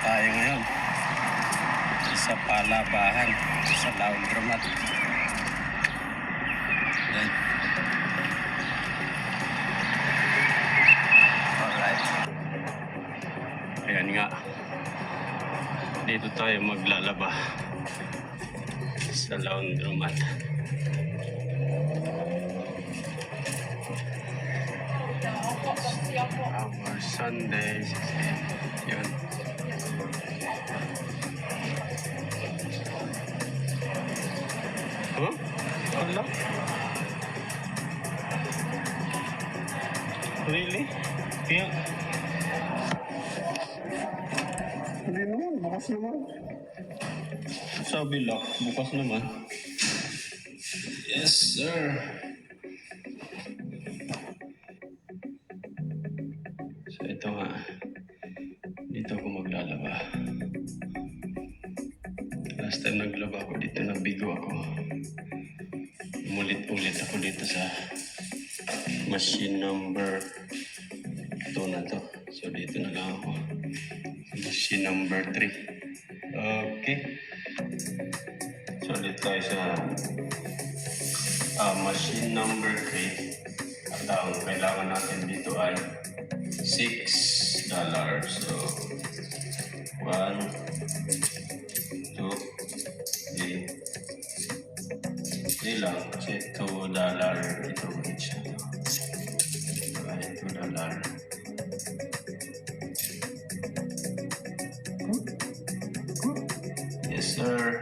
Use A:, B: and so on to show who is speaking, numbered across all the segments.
A: tayo ngayon sa palabahan sa laundromat. Yan. Alright. Ayan nga. Dito tayo maglalaba sa laundromat. Our Sunday. Yun. Huh? Wala? Really? Kaya? Hindi naman, bukas naman. Sabi lock, bukas naman. Yes, sir. So ito nga, dito ako maglalaba. Last time naglaba ako dito, nabigo ako. Umulit-ulit ako dito sa machine number 2 na to. So dito na lang ako. Machine number 3. Okay. So dito tayo sa machine number 3. At ang kailangan natin dito ay $6. So 1, 2, 3. Hindi lang kasi $2 ito each. $2. Yes sir.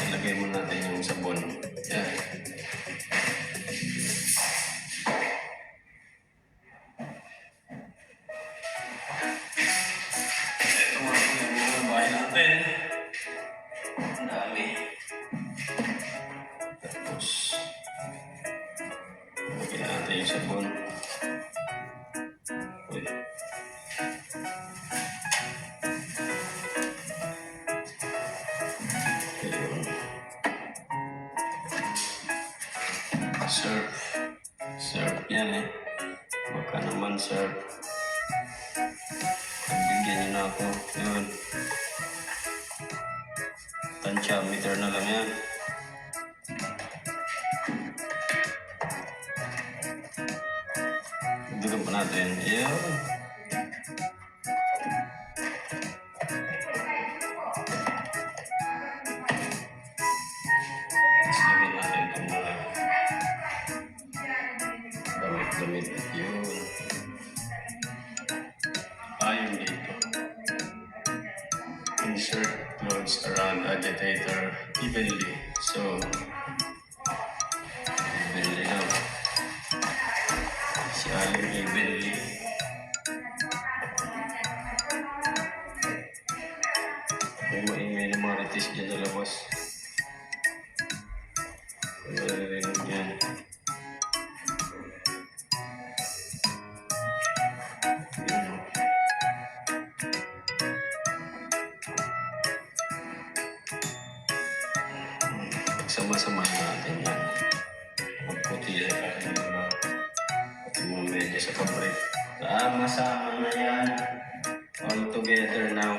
A: Ilagay mo natin yung sabon. Yan. Ito mga bahay natin. Ang dami. Tapos ilagay natin yung sabon. Uy. Surf yan eh. Baka naman surf. Bigyan nyo na ako. Yun. Tantiameter na lang yan. Dugan pa natin. Yun. Damit yun. Ayun dito. Insert clothes around agitator evenly. So, evenly na. Si Ayun evenly. May maingay na mga ritis dyan sa labas. Malarinig yan. Sama-sama natin yan. Magputi yan kahit diba? Pati mo medyo sa pabrik. Sama-sama na yan. All together now.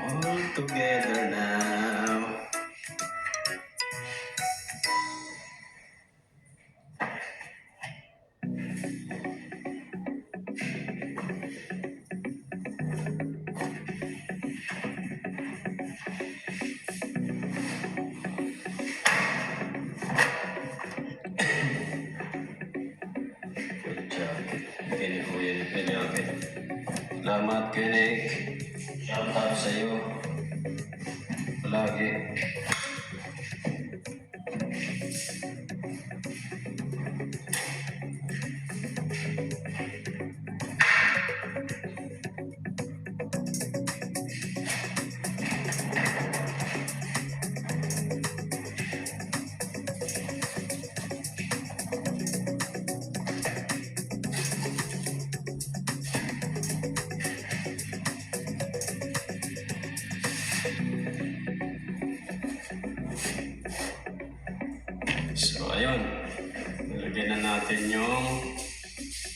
A: All together now. Kini Kuya ni Penyakit. Salamat Kinik. Shout out sa iyo. Palagi. So, ayun. Nilagyan na natin yung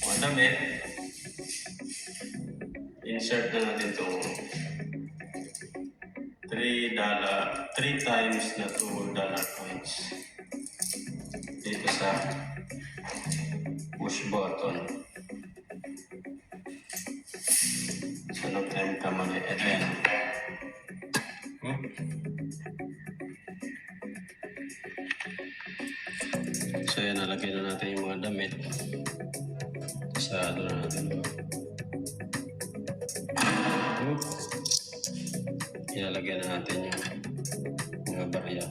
A: mga damit. insert na natin itong $3, 3 times na $2 coins dito sa push button. So, nag-time ka mali. And then, so, yan, nalagay na natin yung mga damit. Sa ano na natin. Ilalagay na natin yung mga barya.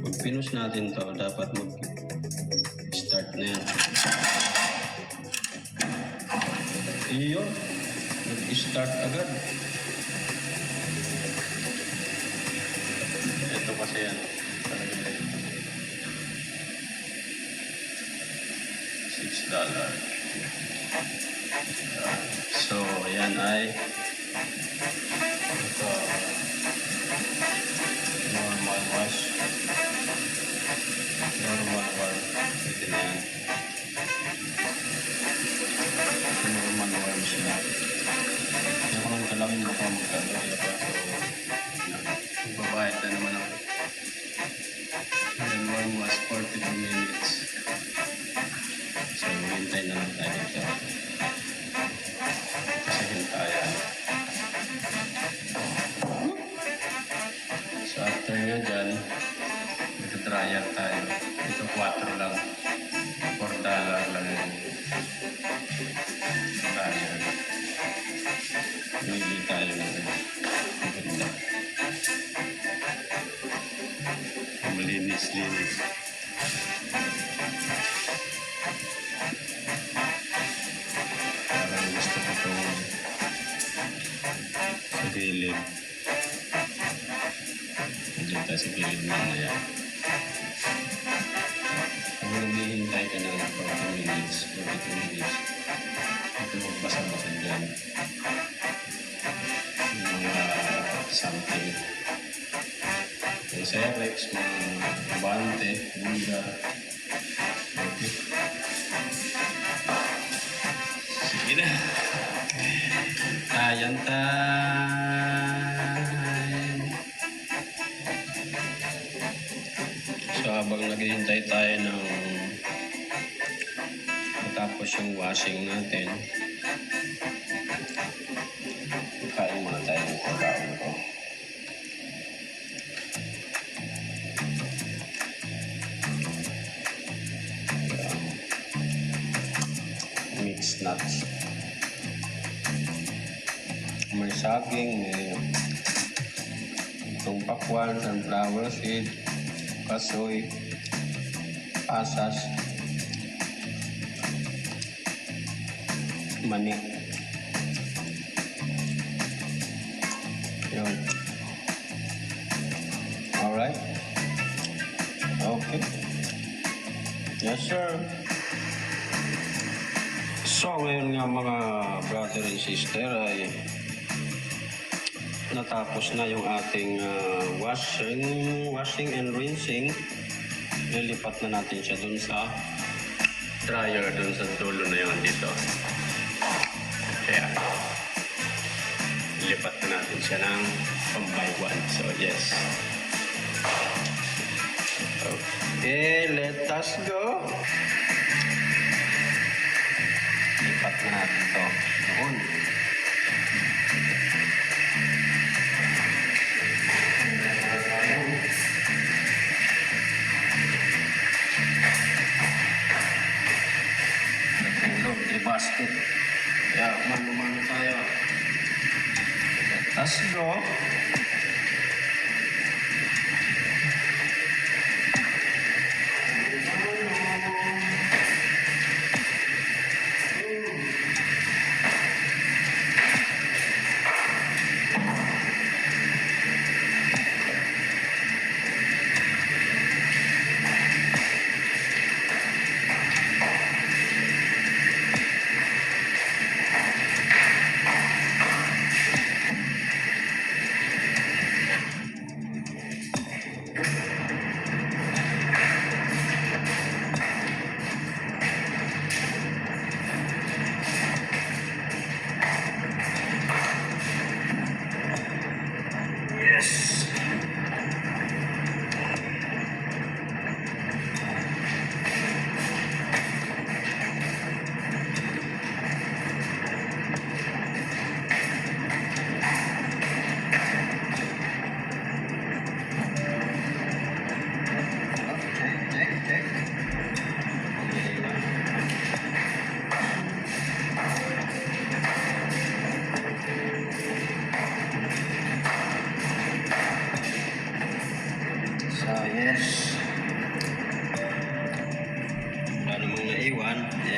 A: Pag pinush natin to, dapat mag-start na yan. Iyon, mag-start agad. Ito kasi yan. $6. So, yan ay ito, normal wash. Normal wash. Ito na yan. Normal wash siya. Hindi ko lang talangin baka magkagaya pa. So, babayad na naman ako. And warm wash 42 minutes. So, hintay na lang tayo dito. Kasi hintayan. So, after nga dyan, nag-dryer tayo. Ito 4 lang. $4 lang yung dryer. Pili tayo ng maganda. Malinis-linis. Parang gusto ko itong sa gilid. Diyan tayo sa gilid mamaya. Kung naghihintay ka ng 40 minutes, 42 minutes, ito magbasa-basa dyan. Yung mga something. Yung Cerex, mga Abante, Buda. Okay. Sige na. Ayan time. So habang naghihintay tayo ng matapos yung washing natin, kain muna tayo ng pagkain ko. Mixed nuts. May saging, may itong pakwan, sunflower seed, kasoy, pasas, mani. Yun. Alright. Okay. Yes, sir. So, ngayon nga mga brother and sister ay natapos na yung ating washing and rinsing. Lilipat na natin siya dun sa dryer, dun sa dulo na yun dito. Kaya, lilipat na natin siya ng by one. So, yes. Okay, let us go. Lipat na natin ito. Doon. Basket. Kaya, umano tayo. Let us go.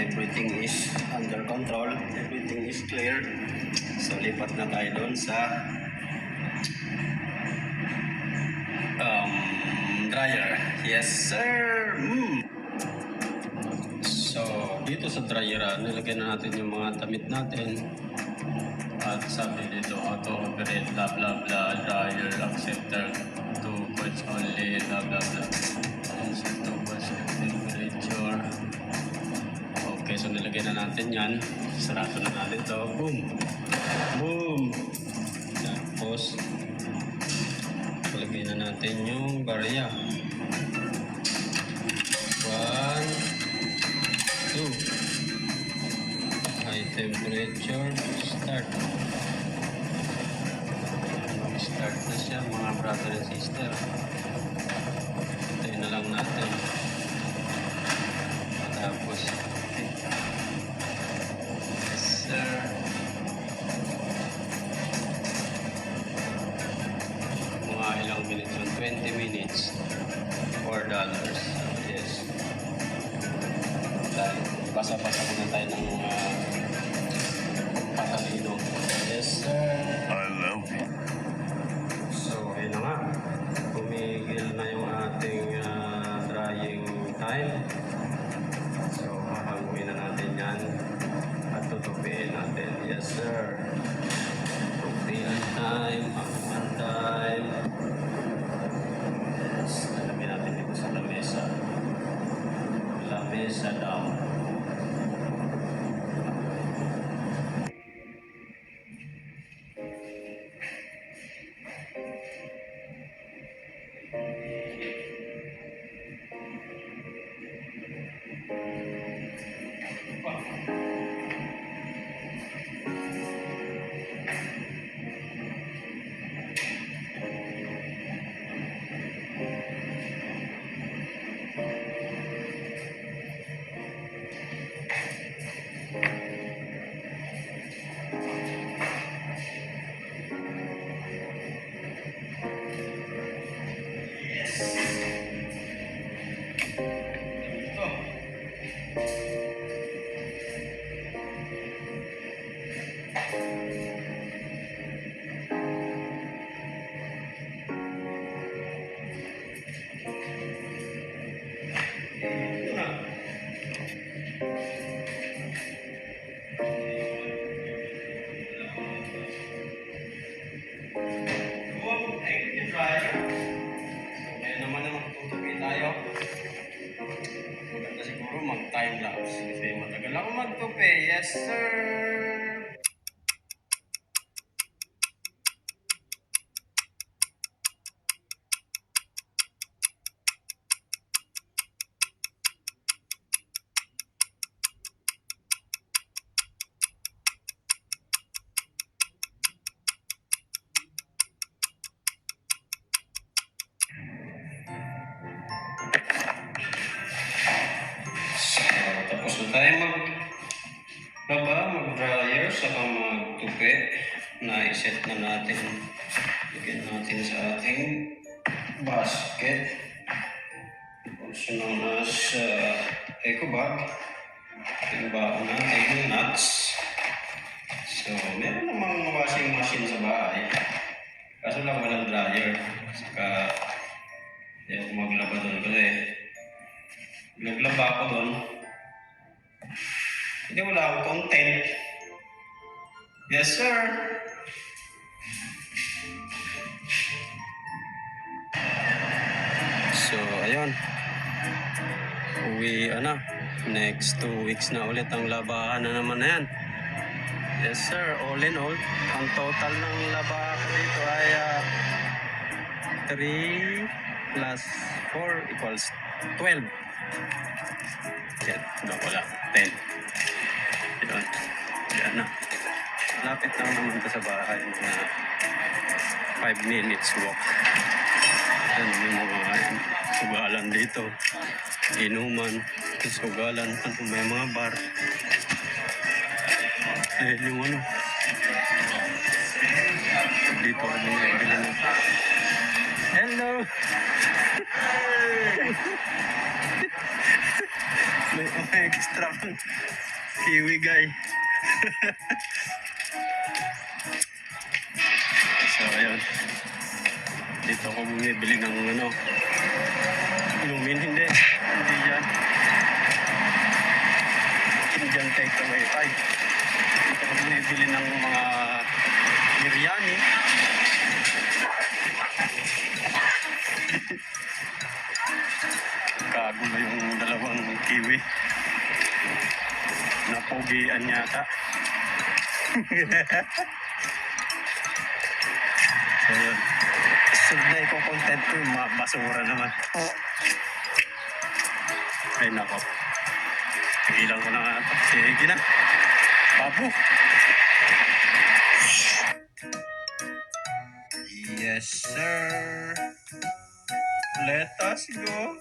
A: everything is under control, everything is clear. So lipat na tayo doon sa dryer. Yes sir! So dito sa dryer, nilagyan na natin yung mga damit natin. At sabi dito, auto-operate, blah blah blah, dryer, acceptor, 2 points only, blah blah blah. Set 2 points temperature. Okay, so nilagyan na natin yan. Sarado na natin to. Boom! Boom! Tapos, ilagay na natin yung barya. 1, 2. High temperature, start. Start na siya mga brother and sister. Hintayin na lang natin. Tapos, yes sir. Mga ilang minutes yun, 20 minutes, $4. Yes. Dahil basa-basa muna tayo ng patalino. Yes sir.
B: I love you.
A: So, ayun na nga. Tumigil na yung ating drying time. So, hahanguin na natin yan at tutupiin natin. Yes, sir. Tupian time, hanguan time. Yes, lalagyan natin dito sa lamesa. Lamesa down. Time lapse kasi matagal ako magtupi. Yes sir. Tapos na tayo mag-dryer, saka magtupi. Na-set na natin. Lagyan natin sa ating basket. Also known as eco bag. Tinbaon natin nuts. So, meron namang washing machine sa bahay. Kaso lang walang dryer. Saka, hindi ako maglaba doon kasi naglaba ako doon. Hindi wala akong content. Yes, sir. So, ayun. Uwi, next 2 weeks na ulit ang labahan na naman na yan. Yes, sir. All in all, ang total ng labahan ko dito ay 3 plus 4 equals 12. Yan, wala. 10. Yan. Yan na. Lapit lang naman ito sa bahay. 5 minutes walk. Yan, may mga sugalan dito. Inuman, sugalan, may mga bar. Yung dito ako nila na. Hello! may extra kang kiwi guy. So ayun. Dito ako bumibili ng ano. Inumin, hindi. Hindi yan. Indian takeaway. Ay. Dito ako bumibili ng mga biryani. Kagulo yung dalawang kiwi. Napogian yata. So yun. Sunod na content ko yung mga basura naman. Ay nako. Pigilan ko na nga ito. Sige na. Babu. Yes sir. Let us go.